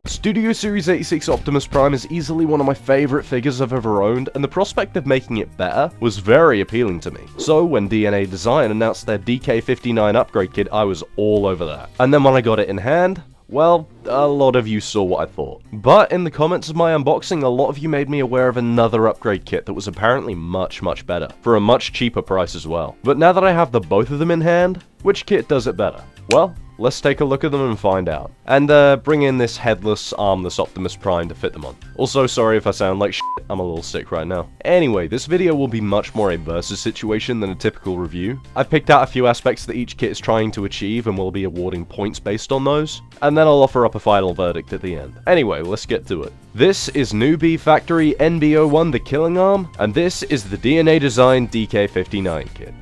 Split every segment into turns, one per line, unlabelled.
Studio Series 86 Optimus Prime is easily one of my favourite figures I've ever owned, and the prospect of making it better was very appealing to me. So when DNA Design announced their DK59 upgrade kit, I was all over that. And then when I got it in hand, well, a lot of you saw what I thought. But in the comments of my unboxing, a lot of you made me aware of another upgrade kit that was apparently much better, for a much cheaper price as well. But now that I have the both of them in hand, which kit does it better? Well, let's take a look at them and find out. And bring in this headless, armless Optimus Prime to fit them on. Also, sorry if I sound like shit, I'm a little sick right now. Anyway, this video will be much more a versus situation than a typical review. I've picked out a few aspects that each kit is trying to achieve and will be awarding points based on those, and then I'll offer up a final verdict at the end. Anyway, let's get to it. This is Newbie Factory NB01 the Killing Arm, and this is the DNA Design DK59 kit.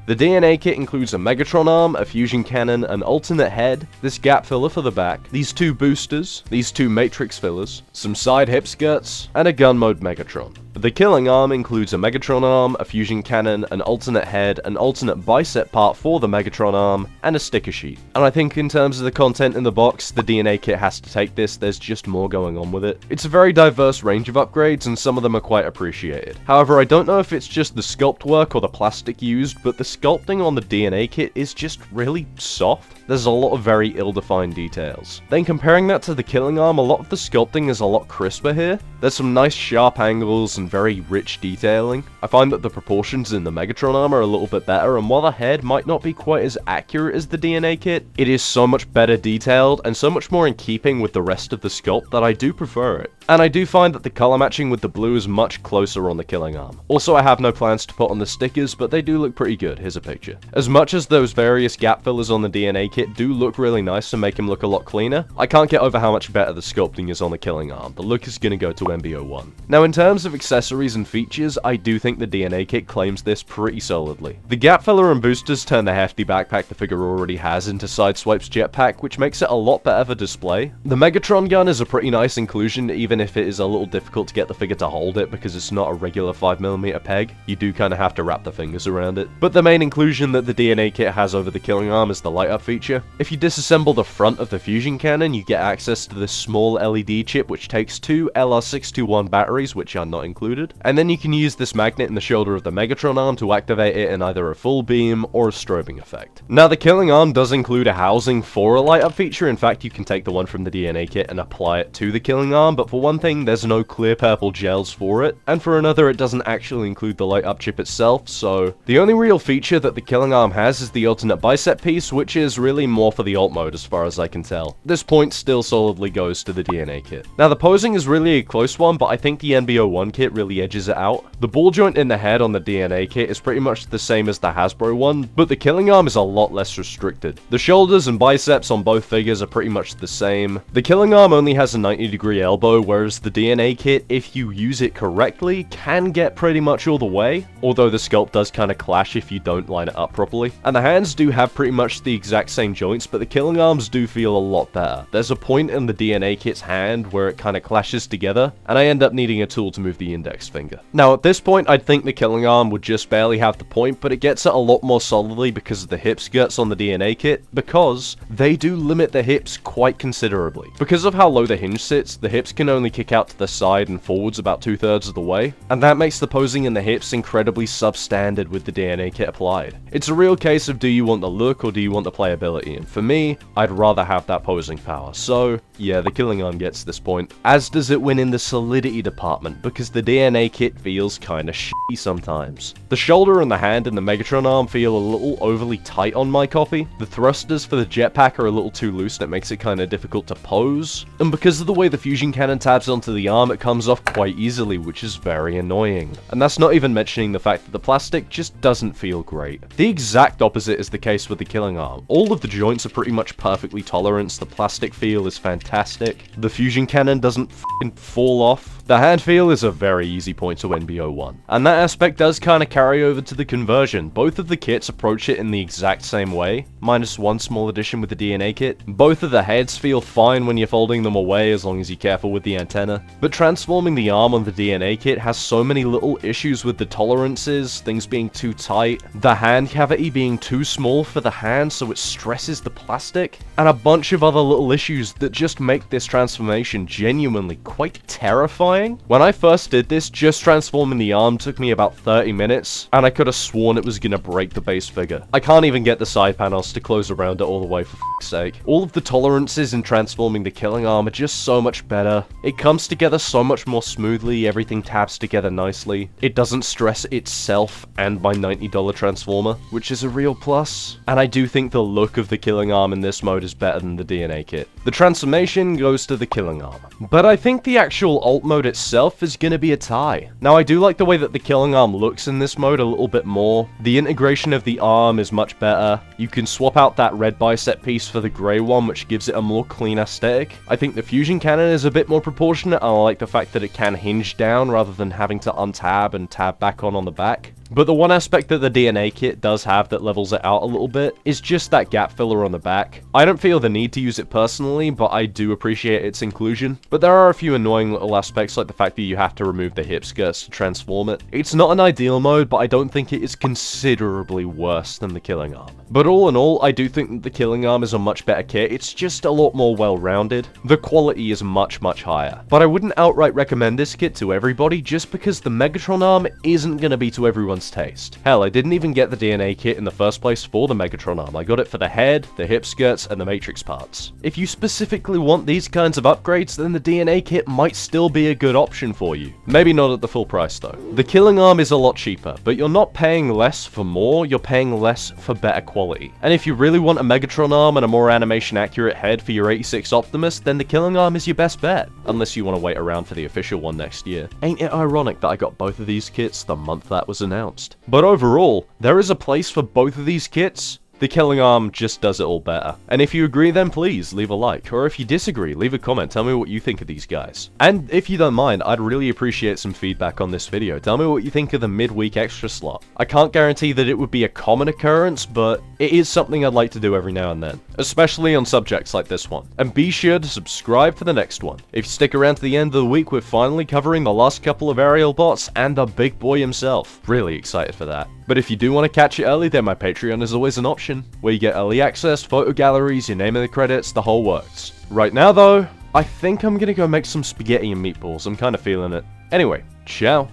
The DNA kit includes a Megatron arm, a fusion cannon, an alternate head, this gap filler for the back, these two boosters, these two matrix fillers, some side hip skirts, and a gun mode Megatron. The Killing Arm includes a Megatron arm, a fusion cannon, an alternate head, an alternate bicep part for the Megatron arm, and a sticker sheet. And I think in terms of the content in the box, the DNA kit has to take this, there's just more going on with it. It's a very diverse range of upgrades, and some of them are quite appreciated. However, I don't know if it's just the sculpt work or the plastic used, but the sculpting on the DNA kit is just really soft. There's a lot of very ill-defined details. Then comparing that to the Killing Arm, a lot of the sculpting is a lot crisper here. There's some nice sharp angles and very rich detailing. I find that the proportions in the Megatron arm are a little bit better, and while the head might not be quite as accurate as the DNA kit, it is so much better detailed and so much more in keeping with the rest of the sculpt that I do prefer it. And I do find that the color matching with the blue is much closer on the Killing Arm. Also, I have no plans to put on the stickers, but they do look pretty good. Here's a picture. As much as those various gap fillers on the DNA kit do look really nice and make him look a lot cleaner, I can't get over how much better the sculpting is on the Killing Arm. The look is gonna go to MB01. Now, in terms of accessories and features, I do think the DNA kit claims this pretty solidly. The gap filler and boosters turn the hefty backpack the figure already has into Sideswipe's jetpack, which makes it a lot better for display. The Megatron gun is a pretty nice inclusion, even if it is a little difficult to get the figure to hold it because it's not a regular 5mm peg. You do kind of have to wrap the fingers around it. But the main inclusion that the DNA kit has over the Killing Arm is the light up feature. If you disassemble the front of the fusion cannon, you get access to this small LED chip which takes two LR621 batteries, which are not included, and then you can use this magnet in the shoulder of the Megatron arm to activate it in either a full beam or a strobing effect. Now, the Killing Arm does include a housing for a light up feature. In fact, you can take the one from the DNA kit and apply it to the Killing Arm, but for one thing, there's no clear purple gels for it, and for another, it doesn't actually include the light up chip itself, so the only real feature that the Killing Arm has is the alternate bicep piece, which is really more for the alt mode as far as I can tell. This point still solidly goes to the DNA kit. Now, the posing is really a close one, but I think the NB01 kit really edges it out. The ball joint in the head on the DNA kit is pretty much the same as the Hasbro one, but the Killing Arm is a lot less restricted. The shoulders and biceps on both figures are pretty much the same. The Killing Arm only has a 90-degree elbow, whereas the DNA kit, if you use it correctly, can get pretty much all the way, although the sculpt does kind of clash if you don't line it up properly. And the hands do have pretty much the exact same joints, but the Killing Arms do feel a lot better. There's a point in the DNA kit's hand where it kind of clashes together, and I end up needing a tool to move the index finger. Now, at this point, I'd think the Killing Arm would just barely have the point, but it gets it a lot more solidly because of the hip skirts on the DNA kit, because they do limit the hips quite considerably. Because of how low the hinge sits, the hips can only kick out to the side and forwards about 2/3 of the way, and that makes the posing in the hips incredibly substandard with the DNA kit applied. It's a real case of do you want the look or do you want the playability, and for me, I'd rather have that posing power, so yeah, the Killing Arm gets this point, as does it win in the solidity department, because the DNA kit feels kinda shitty sometimes. The shoulder and the hand in the Megatron arm feel a little overly tight on my copy. The thrusters for the jetpack are a little too loose and it makes it kinda difficult to pose, and because of the way the fusion cannon tabs onto the arm, it comes off quite easily, which is very annoying. And that's not even mentioning the fact that the plastic just doesn't feel great. The exact opposite is the case with the Killing Arm. All of the joints are pretty much perfectly tolerant, the plastic feel is fantastic, fantastic. The fusion cannon doesn't f***ing fall off. The hand feel is a very easy point to NBO1. And that aspect does kind of carry over to the conversion. Both of the kits approach it in the exact same way, minus one small addition with the DNA kit. Both of the heads feel fine when you're folding them away as long as you're careful with the antenna. But transforming the arm on the DNA kit has so many little issues with the tolerances, things being too tight, the hand cavity being too small for the hand so it stresses the plastic, and a bunch of other little issues that just make this transformation genuinely quite terrifying. When I first did this, just transforming the arm took me about 30 minutes, and I could have sworn it was gonna break the base figure. I can't even get the side panels to close around it all the way, for f***'s sake. All of the tolerances in transforming the killing arm are just so much better. It comes together so much more smoothly, everything tabs together nicely. It doesn't stress itself and my $90 transformer, which is a real plus. And I do think the look of the killing arm in this mode is better than the DNA kit. The transformation goes to the killing arm. But I think the actual alt mode itself is gonna be a tie. Now, I do like the way that the killing arm looks in this mode a little bit more. The integration of the arm is much better. You can swap out that red bicep piece for the grey one, which gives it a more clean aesthetic. I think the fusion cannon is a bit more proportionate, and I like the fact that it can hinge down rather than having to untab and tab back on the back. But the one aspect that the DNA kit does have that levels it out a little bit is just that gap filler on the back. I don't feel the need to use it personally, but I do appreciate its inclusion. But there are a few annoying little aspects, like the fact that you have to remove the hip skirts to transform it. It's not an ideal mode, but I don't think it is considerably worse than the killing arm. But all in all, I do think that the killing arm is a much better kit. It's just a lot more well-rounded. The quality is much, much higher. But I wouldn't outright recommend this kit to everybody just because the Megatron arm isn't going to be to everyone's taste. Hell, I didn't even get the DNA kit in the first place for the Megatron arm. I got it for the head, the hip skirts, and the matrix parts. If you specifically want these kinds of upgrades, then the DNA kit might still be a good option for you. Maybe not at the full price though. The killing arm is a lot cheaper, but you're not paying less for more, you're paying less for better quality. And if you really want a Megatron arm and a more animation accurate head for your 86 Optimus, then the killing arm is your best bet, unless you want to wait around for the official one next year. Ain't it ironic that I got both of these kits the month that was announced? But overall, there is a place for both of these kits. The killing arm just does it all better. And if you agree, then please leave a like, or if you disagree, leave a comment, tell me what you think of these guys. And if you don't mind, I'd really appreciate some feedback on this video. Tell me what you think of the midweek extra slot. I can't guarantee that it would be a common occurrence, but it is something I'd like to do every now and then, especially on subjects like this one. And be sure to subscribe for the next one. If you stick around to the end of the week, we're finally covering the last couple of aerial bots and the big boy himself. Really excited for that. But if you do want to catch it early, then my Patreon is always an option, where you get early access, photo galleries, your name in the credits, the whole works. Right now though, I think I'm gonna go make some spaghetti and meatballs. I'm kind of feeling it. Anyway, ciao.